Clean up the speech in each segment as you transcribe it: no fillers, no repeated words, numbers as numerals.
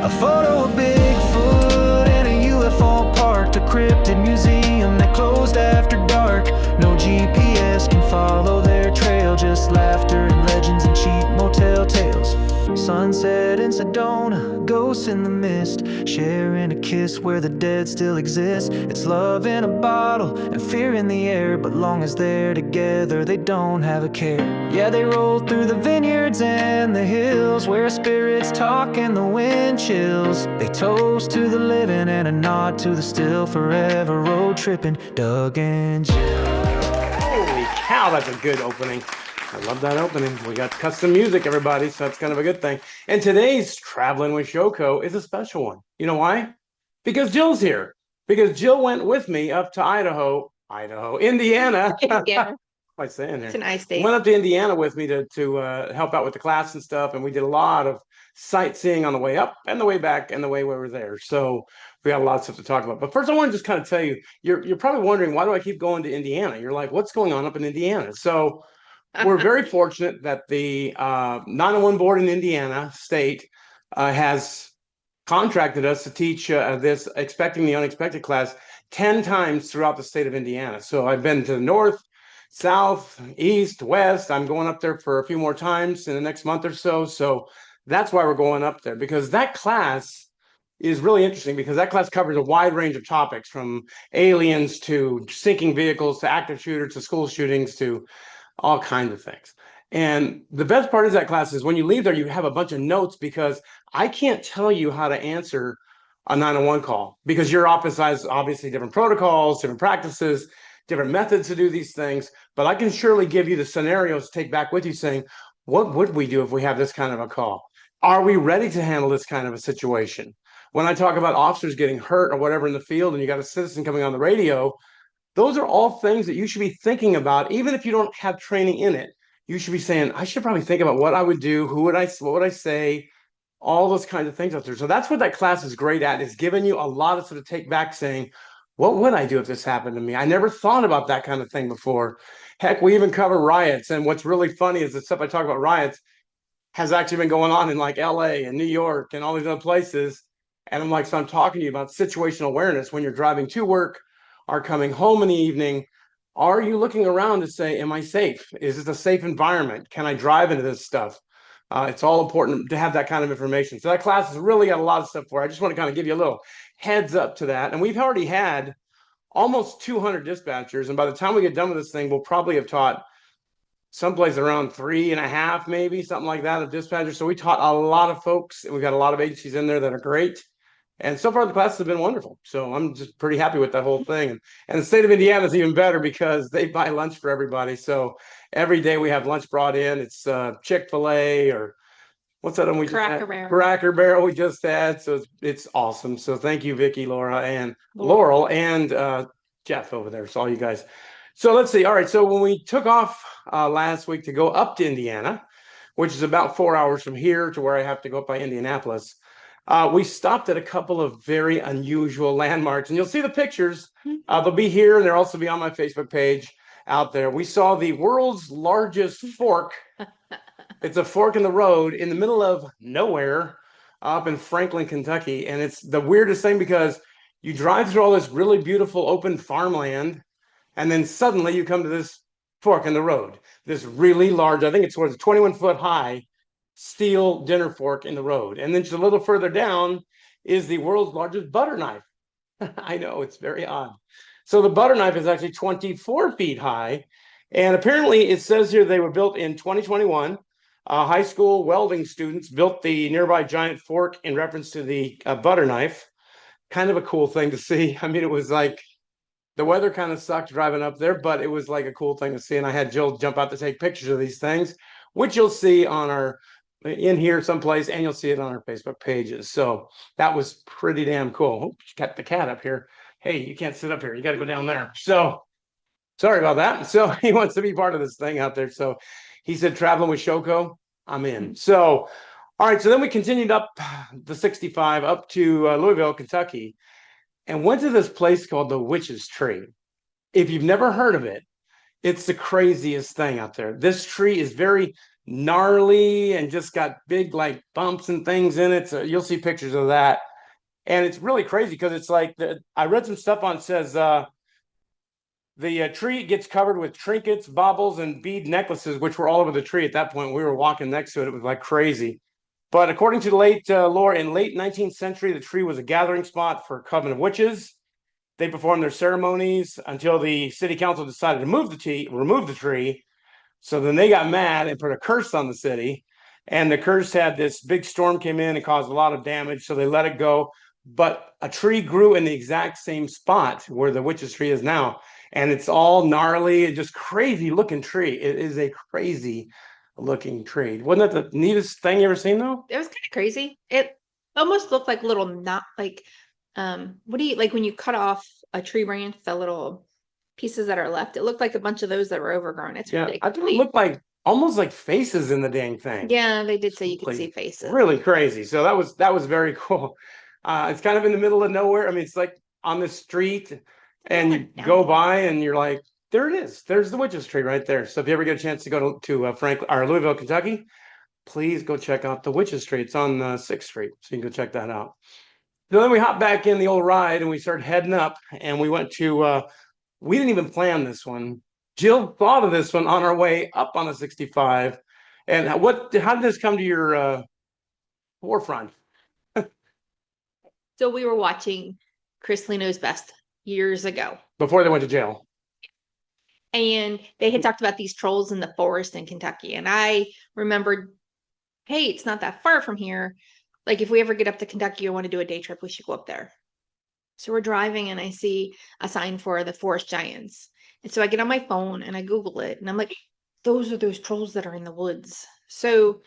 A photo of Bigfoot and a UFO parked, a cryptid museum that closed after dark. No GPS can follow their trail, just laughter and legends and cheap motel tales. Sunset in Sedona, ghosts in the mist, sharing a kiss where the dead still exist. It's love in a bottle and fear in the air, but long as they're together they don't have a care. Yeah, they roll through the vineyards and the hills where spirits talk and the wind chills. They toast to the living and a nod to the still, forever road tripping Doug and Jill. Holy cow, that's a good opening. I love that opening. We got custom music, everybody, so that's kind of a good thing. And today's Traveling with SHOWCO is a special one. You know why? Because Jill's here. Because Jill went with me up to Indiana. Yeah, What am I saying there? it's a nice day. Went up to Indiana with me to help out with the class and stuff, and we did a lot of sightseeing on the way up and the way back and the way we were there. So we got a lot of stuff to talk about. But first, I want to just kind of tell you, you're probably wondering, why do I keep going to Indiana? You're like, what's going on up in Indiana? So we're very fortunate that the 911 board in Indiana State has contracted us to teach this Expecting the Unexpected class 10 times throughout the state of Indiana. So I've been to the north, south, east, west. I'm going up there for a few more times in the next month or so. So that's why we're going up there, because that class is really interesting, because that class covers a wide range of topics, from aliens to sinking vehicles to active shooters to school shootings to all kinds of things. And the best part of that class is when you leave there, you have a bunch of notes, because I can't tell you how to answer a 911 call, because your office has obviously different protocols, different practices, different methods to do these things. But I can surely give you the scenarios to take back with you, saying, what would we do if we have this kind of a call? Are we ready to handle this kind of a situation? When I talk about officers getting hurt or whatever in the field, and you got a citizen coming on the radio, those are all things that you should be thinking about. Even if you don't have training in it, you should be saying, I should probably think about what I would do, what would I say, all those kinds of things out there. So that's what that class is great at, is giving you a lot of sort of take back, saying, what would I do if this happened to me? I never thought about that kind of thing before. Heck, we even cover riots. And what's really funny is the stuff I talk about riots has actually been going on in like LA and New York and all these other places. And I'm like, so I'm talking to you about situational awareness when you're driving to work, are coming home in the evening. Are you looking around to say, am I safe? Is this a safe environment? Can I drive into this stuff? It's all important to have that kind of information. So that class has really got a lot of stuff for it. I just want to kind of give you a little heads up to that. And we've already had almost 200 dispatchers. And by the time we get done with this thing, we'll probably have taught someplace around 3.5, maybe something like that, of dispatchers. So we taught a lot of folks, and we've got a lot of agencies in there that are great. And so far, the classes have been wonderful. So I'm just pretty happy with that whole thing. And the state of Indiana is even better, because they buy lunch for everybody. So every day we have lunch brought in. It's Chick-fil-A, or what's that one we just had? Cracker Barrel we just had. So it's awesome. So thank you, Vicki, Laura, and Laurel, and Jeff over there. So all you guys. So let's see. All right. So when we took off last week to go up to Indiana, which is about 4 hours from here to where I have to go up by Indianapolis, we stopped at a couple of very unusual landmarks, and you'll see the pictures. They'll be here, and they'll also be on my Facebook page out there. We saw the world's largest fork. It's a fork in the road in the middle of nowhere up in Franklin, Kentucky. And it's the weirdest thing, because you drive through all this really beautiful open farmland, and then suddenly you come to this fork in the road, this really large, I think it's 21-foot high, steel dinner fork in the road. And then just a little further down is the world's largest butter knife. I know, it's very odd. So the butter knife is actually 24 feet high. And apparently it says here they were built in 2021. High school welding students built the nearby giant fork in reference to the butter knife. Kind of a cool thing to see. I mean, it was like, the weather kind of sucked driving up there, but it was like a cool thing to see. And I had Jill jump out to take pictures of these things, which you'll see on our in here someplace, and you'll see it on our Facebook pages. So that was pretty damn cool. Oh, got the cat up here. Hey, you can't sit up here. You got to go down there. So sorry about that. So he wants to be part of this thing out there. So he said, traveling with SHOWCO, I'm in. So, all right. So then we continued up the 65 up to Louisville, Kentucky, and went to this place called the Witch's Tree. If you've never heard of it, it's the craziest thing out there. This tree is very gnarly and just got big like bumps and things in it. So you'll see pictures of that. And it's really crazy because it's like I read some stuff on it says the tree gets covered with trinkets, baubles, and bead necklaces, which were all over the tree at that point. We were walking next to it. It was like crazy. But according to the late lore, in late 19th century, the tree was a gathering spot for a coven of witches. They performed their ceremonies until the city council decided to remove the tree. So then they got mad and put a curse on the city. And the curse had this big storm came in and caused a lot of damage. So they let it go. But a tree grew in the exact same spot where the witch's tree is now. And it's all gnarly and just crazy looking tree. It is a crazy looking tree. Wasn't that the neatest thing you ever seen though? It was kind of crazy. It almost looked like little not like what do you like when you cut off a tree branch, the little pieces that are left? It looked like a bunch of those that were overgrown. It's Yeah, ridiculous. I thought it looked like almost like faces in the dang thing. Yeah, they did say you could Like, see faces. really crazy. So that was very cool. It's kind of in the middle of nowhere. I mean, it's like on the street, and you go by, and you're like, there it is. There's the witch's tree right there. So if you ever get a chance to go to Franklin or Louisville, Kentucky, please go check out the witch's tree. It's on 6th Street, so you can go check that out. So then we hopped back in the old ride, and we started heading up, and we went to. We didn't even plan this one. Jill thought of this one on our way up on the 65. And how did this come to your forefront? So we were watching Chris Lee Knows Best years ago. Before they went to jail. And they had talked about these trolls in the forest in Kentucky. And I remembered, hey, it's not that far from here. Like if we ever get up to Kentucky or want to do a day trip, we should go up there. So we're driving and I see a sign for the forest giants. And so I get on my phone and I Google it and I'm like, those are those trolls that are in the woods. So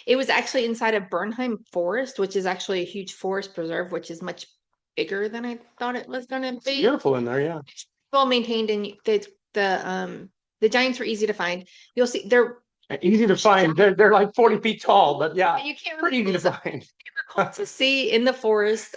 it was actually inside of Bernheim Forest, which is actually a huge forest preserve, which is much bigger than I thought it was going to be. It's beautiful in there, yeah. Well maintained, and the giants were easy to find. You'll see they're easy to find. They're like 40 feet tall, but yeah, you can't pretty really easy to find. cool to see in the forest.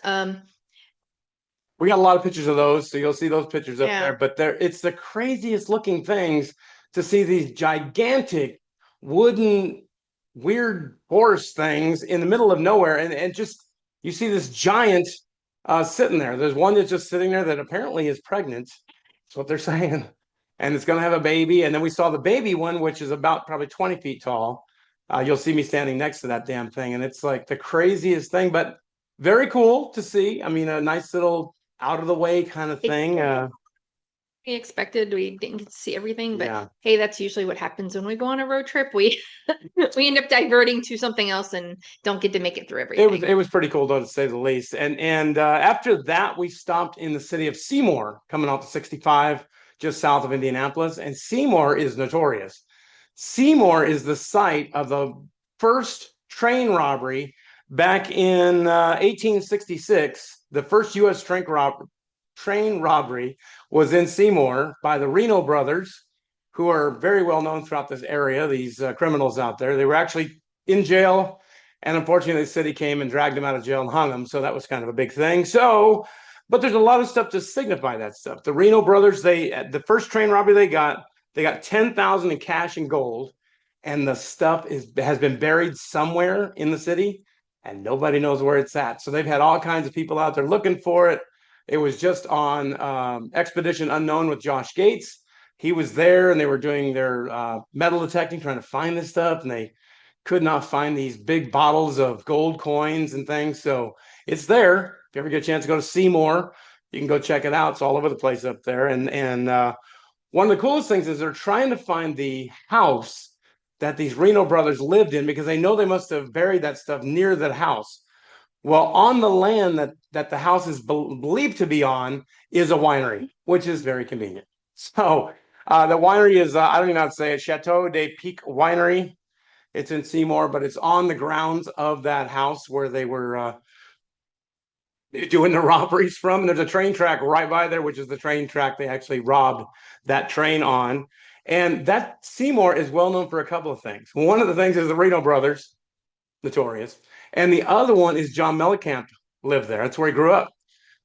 We got a lot of pictures of those, so you'll see those pictures up Yeah. there. But it's the craziest looking things to see these gigantic wooden weird forest things in the middle of nowhere, and just you see this giant sitting there. There's one that's just sitting there that apparently is pregnant. That's what they're saying, and it's going to have a baby. And then we saw the baby one, which is about probably 20 feet tall. You'll see me standing next to that damn thing, and it's like the craziest thing, but very cool to see. I mean, a nice little out of the way kind of thing. We expected we didn't get to see everything, but Yeah. hey, that's usually what happens when we go on a road trip. We we end up diverting to something else and don't get to make it through everything. It was pretty cool though, to say the least. And after that, we stopped in the city of Seymour, coming off the 65, just south of Indianapolis. And Seymour is notorious. Seymour is the site of the first train robbery back in 1866. The first U.S. train robbery was in Seymour by the Reno brothers, who are very well known throughout this area, these criminals out there. They were actually in jail, and unfortunately the city came and dragged them out of jail and hung them, so that was kind of a big thing. So, but there's a lot of stuff to signify that stuff. The Reno brothers, the first train robbery they got $10,000 in cash and gold, and the stuff has been buried somewhere in the city, and nobody knows where it's at. So they've had all kinds of people out there looking for it. It was just on Expedition Unknown with Josh Gates. He was there, and they were doing their metal detecting, trying to find this stuff, and they could not find these big bottles of gold coins and things. So it's there. If you ever get a chance to go to Seymour, you can go check it out. It's all over the place up there. And one of the coolest things is they're trying to find the house that these Reno brothers lived in, because they know they must have buried that stuff near that house. Well, on the land that the house is believed to be on is a winery, which is very convenient. So the winery is, I don't even know how to say it, Chateau de Pique Winery. It's in Seymour, but it's on the grounds of that house where they were doing the robberies from. And there's a train track right by there, which is the train track they actually robbed that train on. And that Seymour is well known for a couple of things. One of the things is the Reno brothers, notorious. And the other one is John Mellencamp lived there. That's where he grew up.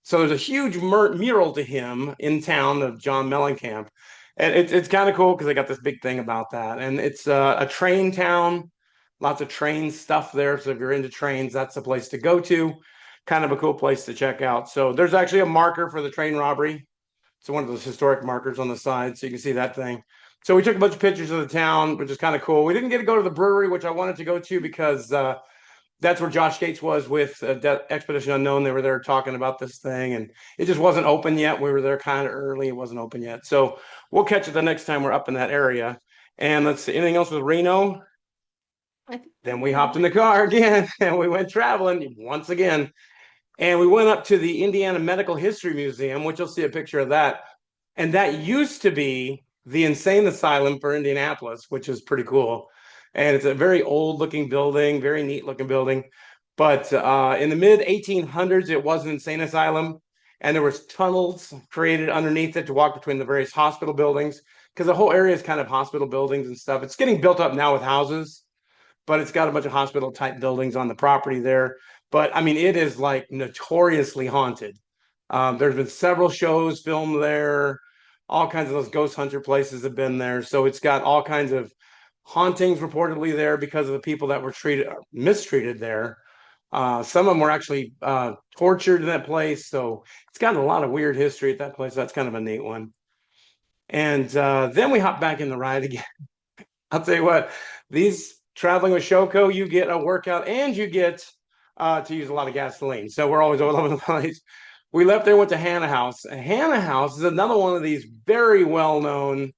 So there's a huge mural to him in town of John Mellencamp. And it's kind of cool because they got this big thing about that. And it's a train town, lots of train stuff there. So if you're into trains, that's the place to go to. Kind of a cool place to check out. So there's actually a marker for the train robbery. It's one of those historic markers on the side, so you can see that thing. So we took a bunch of pictures of the town, which is kind of cool. We didn't get to go to the brewery, which I wanted to go to because that's where Josh Gates was with Expedition Unknown. They were there talking about this thing, and it just wasn't open yet. We were there kind of early. It wasn't open yet. So we'll catch it the next time we're up in that area. And let's see, anything else with Reno? Then we hopped in the car again and we went traveling once again. And we went up to the Indiana Medical History Museum, which you'll see a picture of that. And that used to be the insane asylum for Indianapolis, which is pretty cool. And it's a very old looking building, very neat looking building. But in the mid 1800s, it was an insane asylum. And there was tunnels created underneath it to walk between the various hospital buildings, because the whole area is kind of hospital buildings and stuff. It's getting built up now with houses, but it's got a bunch of hospital type buildings on the property there. But I mean, it is like notoriously haunted. There's been several shows filmed there. All kinds of those ghost hunter places have been there. So it's got all kinds of hauntings reportedly there because of the people that were mistreated there. Some of them were actually tortured in that place. So it's got a lot of weird history at that place. That's kind of a neat one. And then we hop back in the ride again. I'll tell you what, these traveling with SHOWCO, you get a workout and you get to use a lot of gasoline. So we're always all over the place. We left there, went to Hannah House. And Hannah House is another one of these very well-known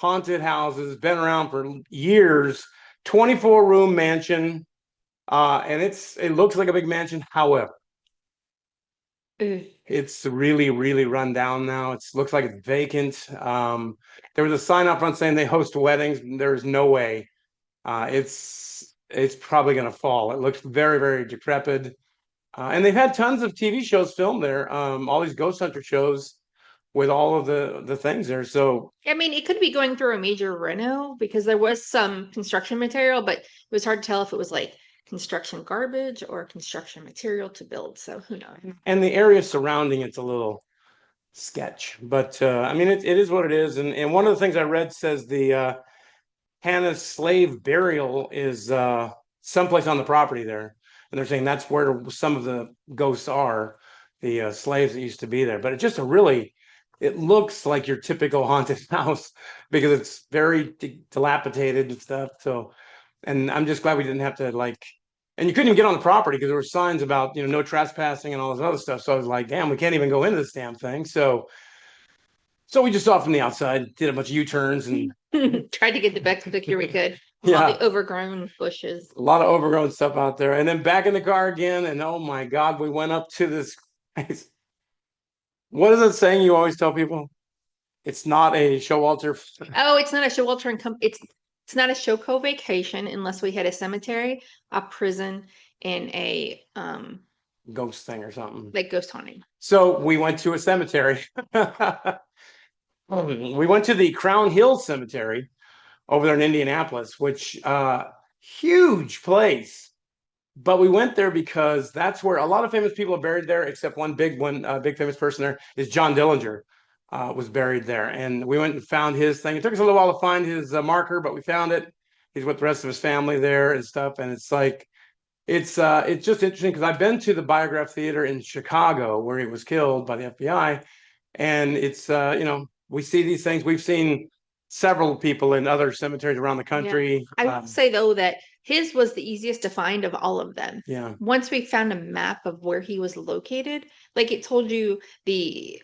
haunted houses, been around for years, 24-room mansion. And it looks like a big mansion. However, it's really, really run down now. It looks like it's vacant. There was a sign up front saying they host weddings. There's no way. It's probably going to fall. It looks very, very decrepit. And they've had tons of TV shows filmed there. All these ghost hunter shows with all of the things there. So I mean, it could be going through a major reno because there was some construction material, but it was hard to tell if it was like construction garbage or construction material to build. So who knows? And the area surrounding it's a little sketch, but I mean, it is what it is. And one of the things I read says the Hannah's slave burial is someplace on the property there. And they're saying that's where some of the ghosts are, the slaves that used to be there. But it's just it looks like your typical haunted house because it's very dilapidated and stuff. So, and I'm just glad we didn't have to and you couldn't even get on the property because there were signs about, no trespassing and all this other stuff. So I was like, damn, we can't even go into this damn thing. So we just saw from the outside, did a bunch of U-turns and tried to get the best picture we could. Yeah. All the overgrown bushes. A lot of overgrown stuff out there. And then back in the car again. And oh my God, we went up to this place. What is it saying you always tell people? It's not a Showalter. Oh, it's not a Showalter and it's not a SHOWCO vacation unless we had a cemetery, a prison, and a ghost thing or something. Like ghost haunting. So we went to a cemetery. We went to the Crown Hill Cemetery over there in Indianapolis, which huge place. But we went there because that's where a lot of famous people are buried there, except one big famous person there is John Dillinger was buried there. And we went and found his thing. It took us a little while to find his marker, but we found it. He's with the rest of his family there and stuff. And it's like, it's just interesting because I've been to the Biograph Theater in Chicago where he was killed by the FBI. And it's, we see these things. We've seen several people in other cemeteries around the country. Yeah. I would say though that his was the easiest to find of all of them. Yeah. Once we found a map of where he was located, like it told you the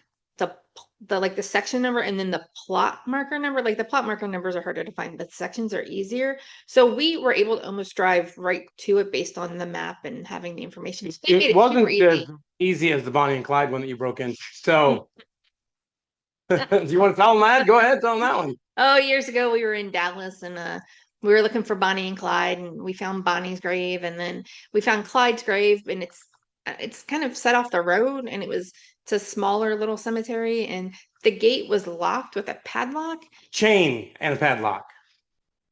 like the section number and then the plot marker number. Like the plot marker numbers are harder to find, but sections are easier. So we were able to almost drive right to it based on the map and having the information. It wasn't as easy as the Bonnie and Clyde one that you broke in. So do you want to tell them that? Go ahead, tell them that one. Oh, years ago we were in Dallas and we were looking for Bonnie and Clyde and we found Bonnie's grave and then we found Clyde's grave and it's kind of set off the road and it's a smaller little cemetery and the gate was locked with a padlock. Chain and a padlock.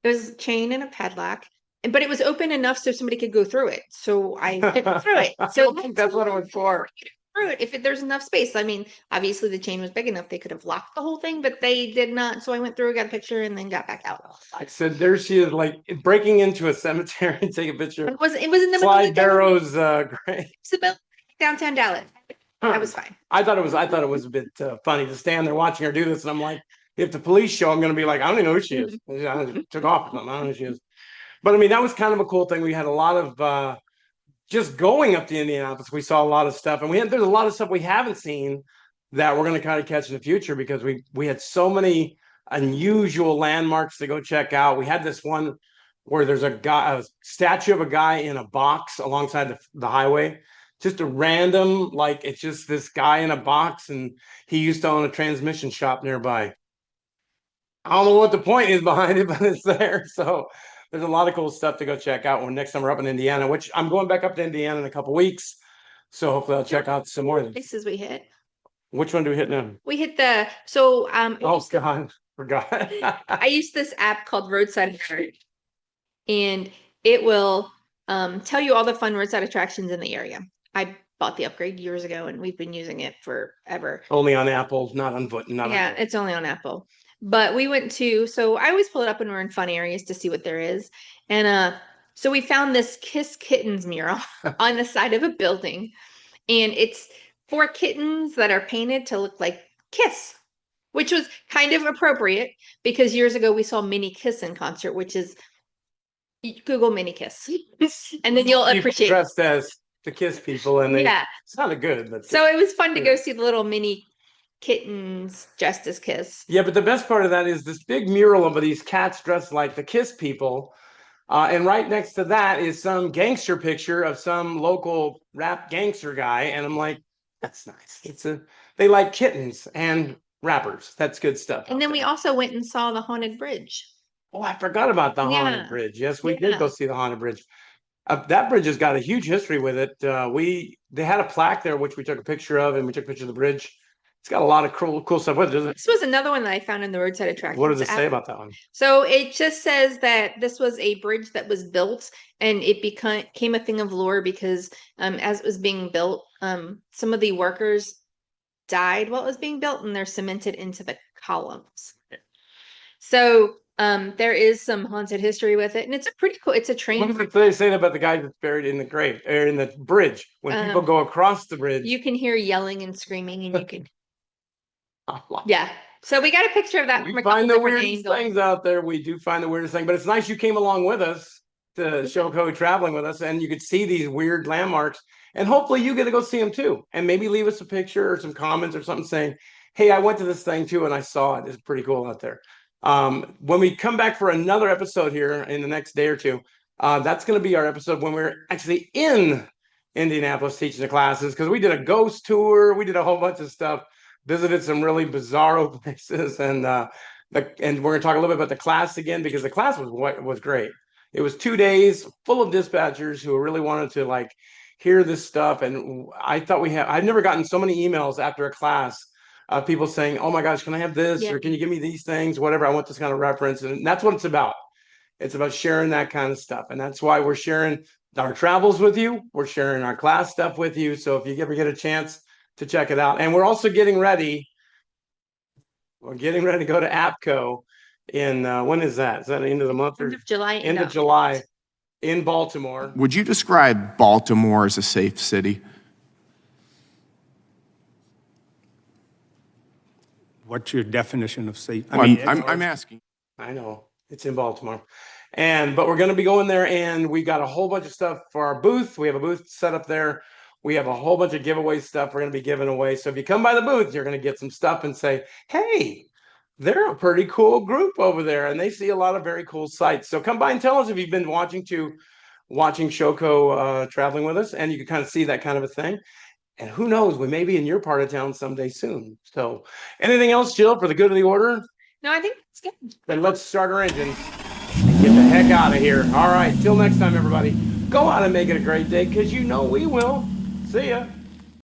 It was a chain and a padlock. But it was open enough so somebody could go through it. So I went through it. So I think that's what it was for. through it if there's enough space. I mean, obviously the chain was big enough; they could have locked the whole thing, but they did not. So I went through, got a picture, and then got back out. I said, there she is, like breaking into a cemetery and take a picture. It was in the middle of Slide the Barrow's grave. It's about downtown Dallas. That was fine. I thought it was a bit funny to stand there watching her do this, and I'm like, if the police show, I'm going to be like, I don't even know who she is. I took off or something. I don't know who she is. But I mean, that was kind of a cool thing. We had a lot of just going up to Indianapolis. We saw a lot of stuff, and there's a lot of stuff we haven't seen that we're going to kind of catch in the future because we had so many unusual landmarks to go check out. We had this one where there's a statue of a guy in a box alongside the highway. Just a random, like, it's just this guy in a box, and he used to own a transmission shop nearby. I don't know what the point is behind it, but it's there. So there's a lot of cool stuff to go check out when next time we're up in Indiana, which I'm going back up to Indiana in a couple weeks. So hopefully I'll check out some more of these. Places we hit. Which one do we hit now? We hit the Oh God, forgot. I use this app called Roadside, and it will tell you all the fun roadside attractions in the area. I bought the upgrade years ago, and we've been using it forever. Only on Apple, not on Foot. It's only on Apple. But we went to, so I always pull it up when we're in fun areas to see what there is. And so we found this Kiss Kittens mural on the side of a building. And it's 4 kittens that are painted to look like Kiss, which was kind of appropriate because years ago we saw Minnie Kiss in concert, which is, Google Minnie Kiss. And then you'll appreciate dressed as the Kiss people, and they sounded good. But so it was fun to go see the little mini kittens dressed as Kiss. Yeah, but the best part of that is this big mural of these cats dressed like the Kiss people. And right next to that is some gangster picture of some local rap gangster guy. And I'm like, that's nice. They like kittens and rappers. That's good stuff. And then we also went and saw the Haunted Bridge. Oh, I forgot about the Haunted Bridge. Yes, we did go see the Haunted Bridge. That bridge has got a huge history with it. They had a plaque there, which we took a picture of, and we took a picture of the bridge. It's got a lot of cool stuff with it, doesn't it? This was another one that I found in the roadside attractions. What does it say about that one? So it just says that this was a bridge that was built, and it became a thing of lore because as it was being built, some of the workers died while it was being built, and they're cemented into the columns. So there is some haunted history with it, and it's a pretty cool. It's a train. What did they say about the guy that's buried in the grave or in the bridge? When people go across the bridge, you can hear yelling and screaming, and you can. Yeah. So we got a picture of that. We find the weirdest things out there. We do find the weirdest thing, but it's nice you came along with us to SHOWCO, traveling with us, and you could see these weird landmarks. And hopefully you get to go see them too, and maybe leave us a picture or some comments or something saying, "Hey, I went to this thing too, and I saw it. It's pretty cool out there." When we come back for another episode here in the next day or two, that's going to be our episode when we're actually in Indianapolis teaching the classes, because we did a ghost tour, we did a whole bunch of stuff, visited some really bizarro places, and we're going to talk a little bit about the class again, because the class was great. It was 2 days full of dispatchers who really wanted to like hear this stuff, and I thought I've never gotten so many emails after a class. People saying, "Oh my gosh, can I have this? Or can you give me these things? Whatever, I want this kind of reference." And that's what it's about. It's about sharing that kind of stuff. And that's why we're sharing our travels with you. We're sharing our class stuff with you. So if you ever get a chance to check it out. And we're also getting ready. We're getting ready to go to APCO in, when is that? Is that the end of the month? End of July. End of July in Baltimore. Would you describe Baltimore as a safe city? What's your definition of safe? I'm asking. I know it's in Baltimore, but we're going to be going there, and we got a whole bunch of stuff for our booth. We have a booth set up there. We have a whole bunch of giveaway stuff we're going to be giving away. So if you come by the booth, you're going to get some stuff and say, "Hey, they're a pretty cool group over there, and they see a lot of very cool sites." So come by and tell us if you've been watching SHOWCO traveling with us, and you can kind of see that kind of a thing. And who knows, we may be in your part of town someday soon. So anything else, Jill, for the good of the order? No, I think it's good. Then let's start our engines and get the heck out of here. All right, till next time, everybody. Go out and make it a great day, because you know we will. See ya.